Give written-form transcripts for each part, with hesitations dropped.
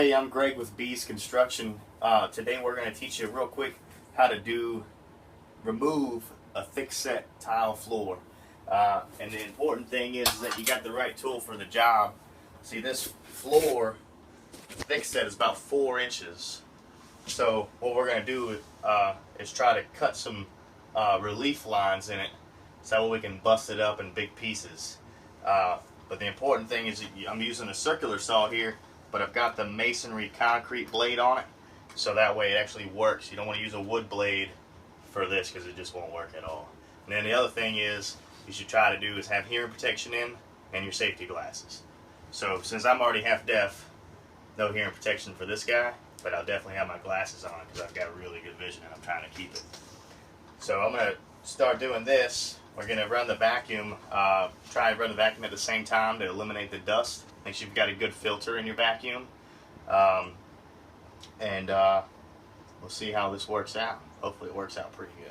Hey, I'm Greg with BEEZ Construction. Today we're going to teach you real quick how to remove a thickset tile floor. And the important thing is that you got the right tool for the job. See, this floor thickset is about 4 inches. So what we're going to do is try to cut some relief lines in it so we can bust it up in big pieces. But the important thing is I'm using a circular saw here, but I've got the masonry concrete blade on it, so that way it actually works. You don't want to use a wood blade for this because it just won't work at all. And then the other thing is you should try to do is have hearing protection in and your safety glasses. So since I'm already half deaf, no hearing protection for this guy, but I'll definitely have my glasses on because I've got really good vision and I'm trying to keep it. So I'm going to start doing this. We're going to run the vacuum, try and run the vacuum at the same time to eliminate the dust. Make sure you've got a good filter in your vacuum. And we'll see how this works out. Hopefully it works out pretty good.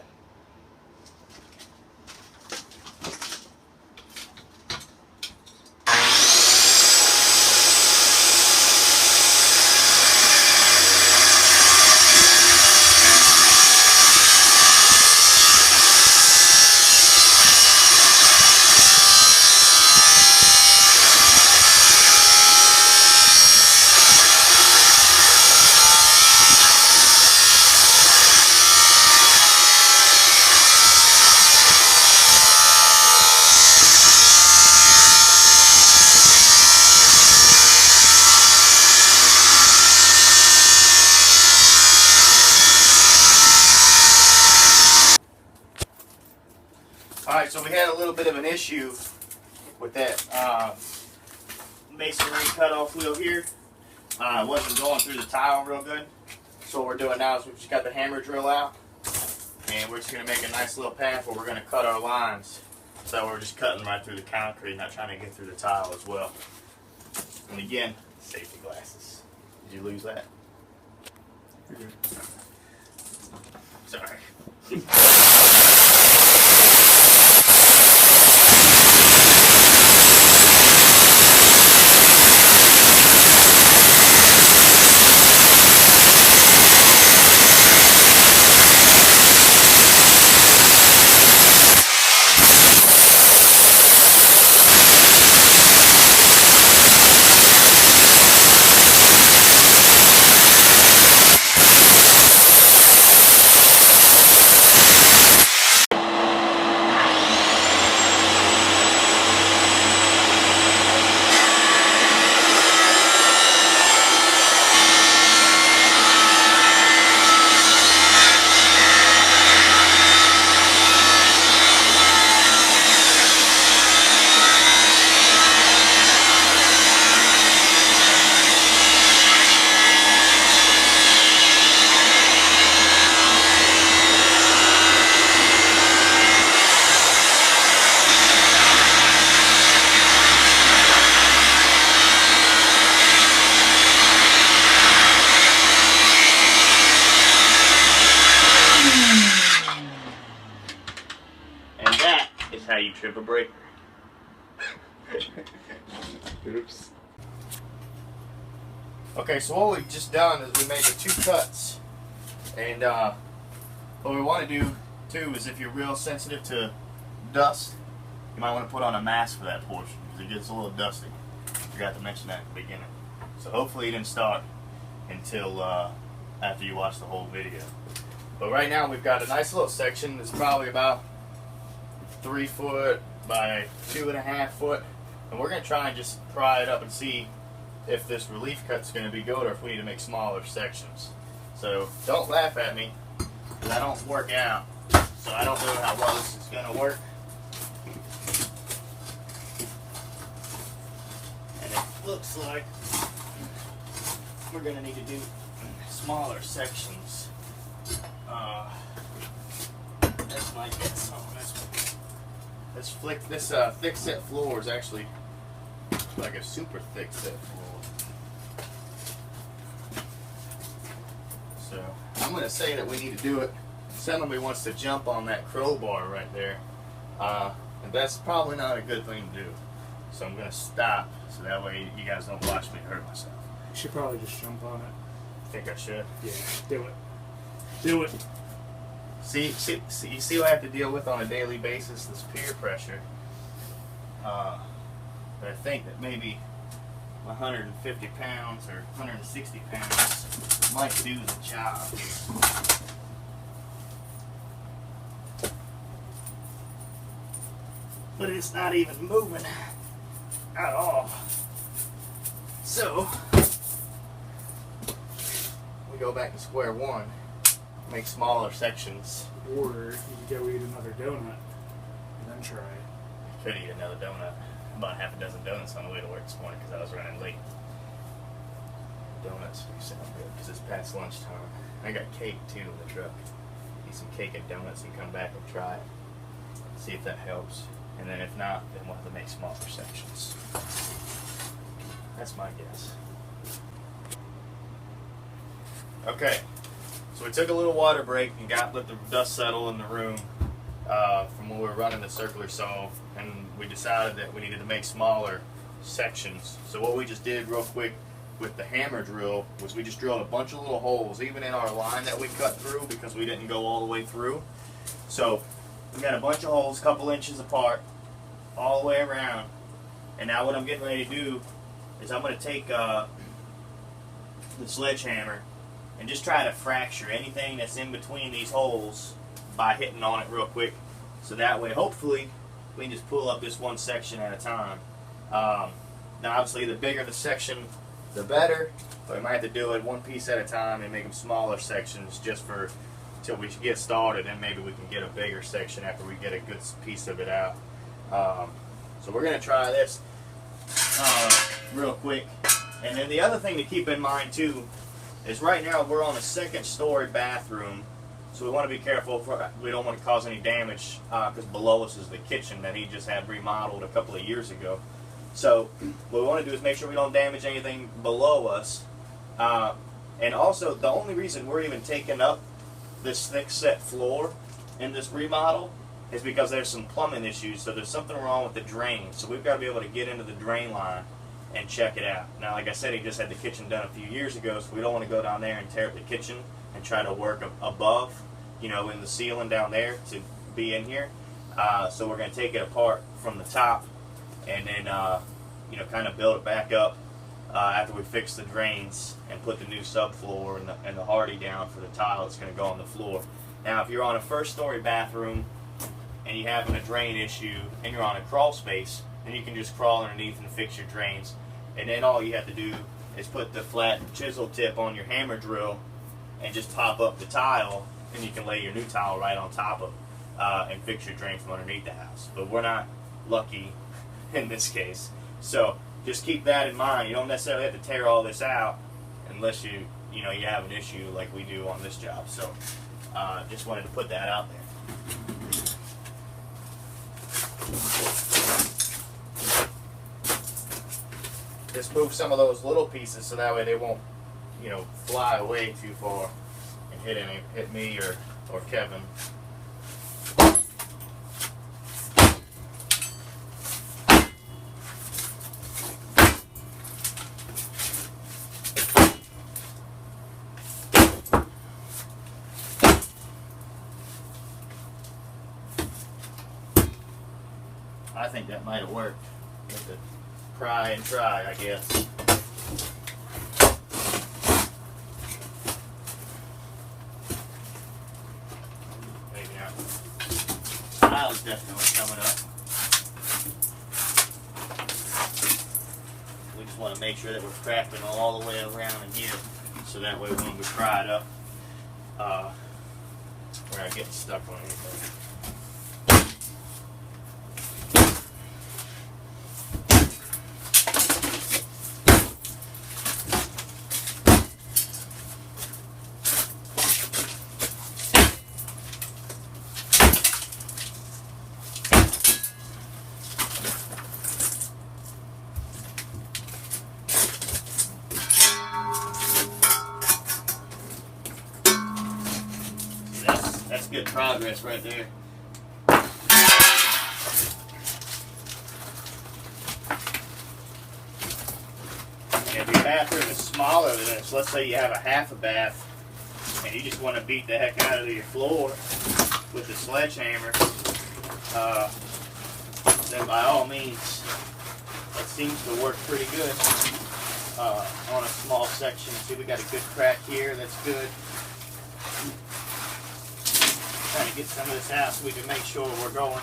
Alright, so we had a little bit of an issue with that masonry cutoff wheel here. It wasn't going through the tile real good. So what we're doing now is we've just got the hammer drill out, and we're just going to make a nice little path where we're going to cut our lines. So we're just cutting right through the concrete, not trying to get through the tile as well. And again, safety glasses. Did you lose that? Sorry. How you trip a breaker. Oops. Okay, so what we've just done is we made the 2 cuts, and what we want to do too is if you're real sensitive to dust, you might want to put on a mask for that portion because it gets a little dusty. Forgot to mention that at the beginning. So hopefully you didn't start until after you watch the whole video. But right now we've got a nice little section that's probably about 3 foot by 2.5 foot, and we're going to try and just pry it up and see if this relief cut's going to be good or if we need to make smaller sections. So don't laugh at me, because I don't work out, so I don't know how well this is going to work. And it looks like we're going to need to do smaller sections. This might get some of this one. This thickset floor is actually like a super thickset floor. So I'm going to say that we need to do it. Somebody wants to jump on that crowbar right there, and that's probably not a good thing to do. So I'm going to stop so that way you guys don't watch me hurt myself. You should probably just jump on it. I think I should. Yeah, do it. Do it. See, you see what I have to deal with on a daily basis, this peer pressure. But I think that maybe 150 pounds or 160 pounds might do the job here. But it's not even moving at all. So, we go back to square one, make smaller sections. Or you could go eat another donut and then try it. Could eat another donut. About half a dozen donuts on the way to work this morning because I was running late. Donuts do sound good because it's past lunchtime. I got cake too in the truck. Eat some cake and donuts and come back and try it. See if that helps. And then if not, then we'll have to make smaller sections. That's my guess. Okay, so we took a little water break and let the dust settle in the room from when we were running the circular saw, and we decided that we needed to make smaller sections. So what we just did real quick with the hammer drill was we just drilled a bunch of little holes, even in our line that we cut through because we didn't go all the way through. So we got a bunch of holes, a couple inches apart, all the way around. And now what I'm getting ready to do is I'm going to take the sledgehammer and just try to fracture anything that's in between these holes by hitting on it real quick. So that way, hopefully, we can just pull up this one section at a time. Now, obviously, the bigger the section, the better. But we might have to do it one piece at a time and make them smaller sections just for till we get started, and maybe we can get a bigger section after we get a good piece of it out. So we're going to try this real quick. And then the other thing to keep in mind too is right now we're on a second-story bathroom, so we want to be careful. We don't want to cause any damage because below us is the kitchen that he just had remodeled a couple of years ago. So what we want to do is make sure we don't damage anything below us. And also, the only reason we're even taking up this thick-set floor in this remodel is because there's some plumbing issues. So there's something wrong with the drain. So we've got to be able to get into the drain line and check it out. Now, like I said, he just had the kitchen done a few years ago, so we don't want to go down there and tear up the kitchen and try to work above, you know, in the ceiling down there to be in here. So we're going to take it apart from the top and then, you know, kind of build it back up after we fix the drains and put the new subfloor and the hardy down for the tile that's going to go on the floor. Now, if you're on a first-story bathroom and you're having a drain issue and you're on a crawl space, then you can just crawl underneath and fix your drains. And then all you have to do is put the flat chisel tip on your hammer drill and just pop up the tile, and you can lay your new tile right on top of and fix your drain from underneath the house. But we're not lucky in this case. So just keep that in mind. You don't necessarily have to tear all this out unless you have an issue like we do on this job. So just wanted to put that out there. Just move some of those little pieces so that way they won't, you know, fly away too far and hit me or Kevin. I think that might have worked. Have to pry and try, I guess. Maybe not. Tile's definitely coming up. We just want to make sure that we're crafting all the way around in here, so that way when we pry it up, we're not getting stuck on anything. That's good progress right there. If your bathroom is small, smaller than this, let's say you have a half a bath and you just want to beat the heck out of your floor with the sledgehammer, then by all means, it seems to work pretty good on a small section. See, we got a good crack here, that's good. Trying to get some of this out so we can make sure we're going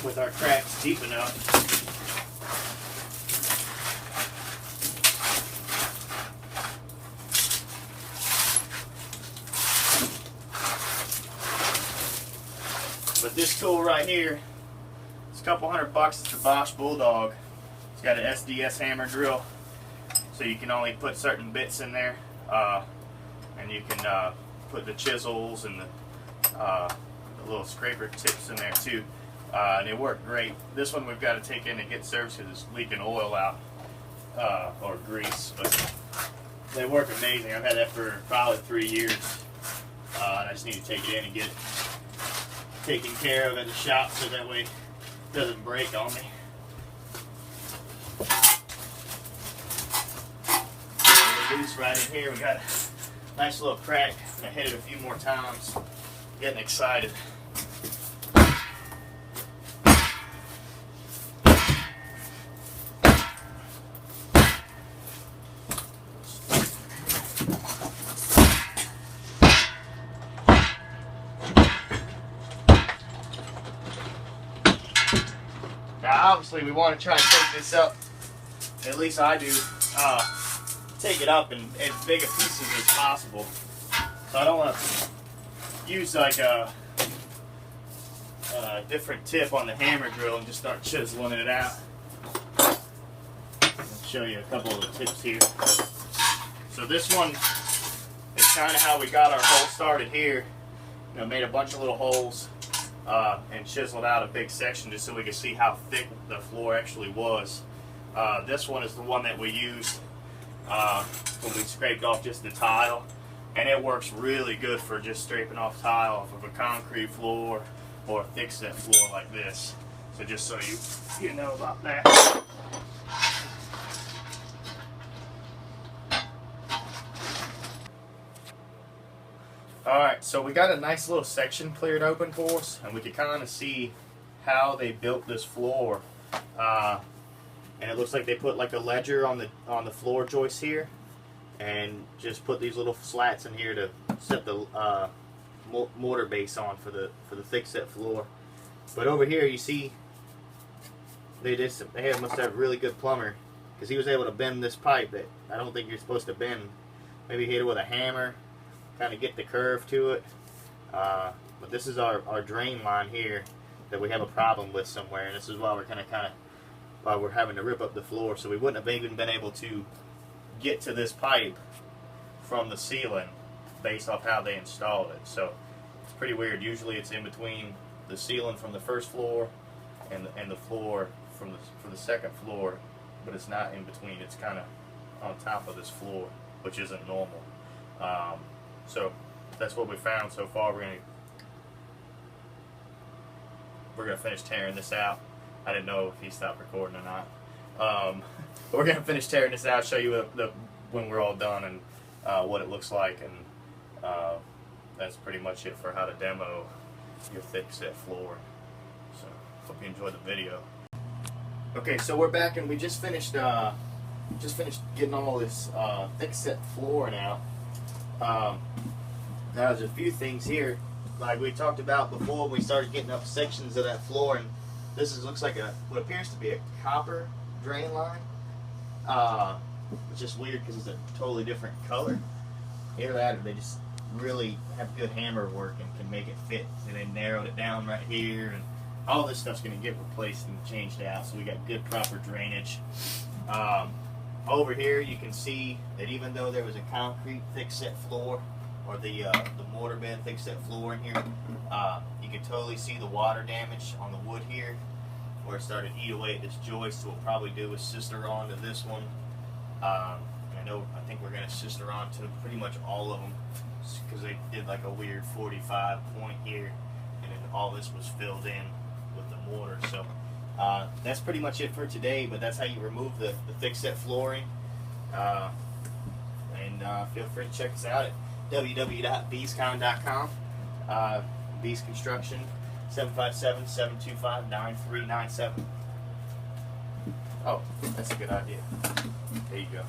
with our cracks deep enough. But this tool right here, it's a couple $100. It's a Bosch Bulldog. It's got an SDS hammer drill, so you can only put certain bits in there, and you can put the chisels and the little scraper tips in there too, and they work great. This one we've got to take in and get service because it's leaking oil out, or grease, but they work amazing. I've had that for probably 3 years, and I just need to take it in and get it taken care of at the shop so that way it doesn't break on me. Loose right in here. We got a nice little crack. I'm gonna hit it a few more times. Getting excited. Now, obviously, we want to try and take this up. At least I do. Take it up in as big a pieces as possible. So I don't want to use like a different tip on the hammer drill and just start chiseling it out. I'll show you a couple of the tips here. So this one is kind of how we got our hole started here. You know, made a bunch of little holes and chiseled out a big section just so we could see how thick the floor actually was. This one is the one that we used when we scraped off just the tile, and it works really good for just scraping off tile off of a concrete floor or a thickset floor like this. So just so you know about that. Alright, so we got a nice little section cleared open for us, and we can kind of see how they built this floor. And it looks like they put like a ledger on the floor joist here, and just put these little slats in here to set the mortar base on for the thickset floor. But over here you see they must have a really good plumber, because he was able to bend this pipe that I don't think you're supposed to bend. Maybe hit it with a hammer, kind of get the curve to it. But this is our drain line here that we have a problem with somewhere, and this is why we're why we're having to rip up the floor. So we wouldn't have even been able to get to this pipe from the ceiling based off how they installed it. So it's pretty weird. Usually it's in between the ceiling from the first floor and the floor for the second floor, but it's not in between. It's kind of on top of this floor, which isn't normal. So that's what we found so far. We're gonna finish tearing this out. I didn't know if he stopped recording or not. But we're gonna finish tearing this out, show you when we're all done and what it looks like, and that's pretty much it for how to demo your thickset floor. So hope you enjoyed the video. Okay, so we're back, and we just finished getting all this thickset flooring out. Now there's a few things here, like we talked about before. We started getting up sections of that floor, and this looks like what appears to be a copper drain line. It's just weird because it's a totally different color. Either that, or they just really have good hammer work and can make it fit. And they narrowed it down right here, and all this stuff's going to get replaced and changed out. So we got good proper drainage. Over here, you can see that even though there was a concrete thickset floor, or the mortar bed thickset floor in here, you can totally see the water damage on the wood here, where it started to eat away at this joist. So what we'll probably do is sister on to this one. I think we're going to sister on to pretty much all of them, because they did like a weird 45 point here, and then all this was filled in with the mortar. So that's pretty much it for today, but that's how you remove the thickset flooring. Feel free to check us out at www.beezcon.com. BEEZ Construction, 757-725-9397. Oh, that's a good idea. There you go.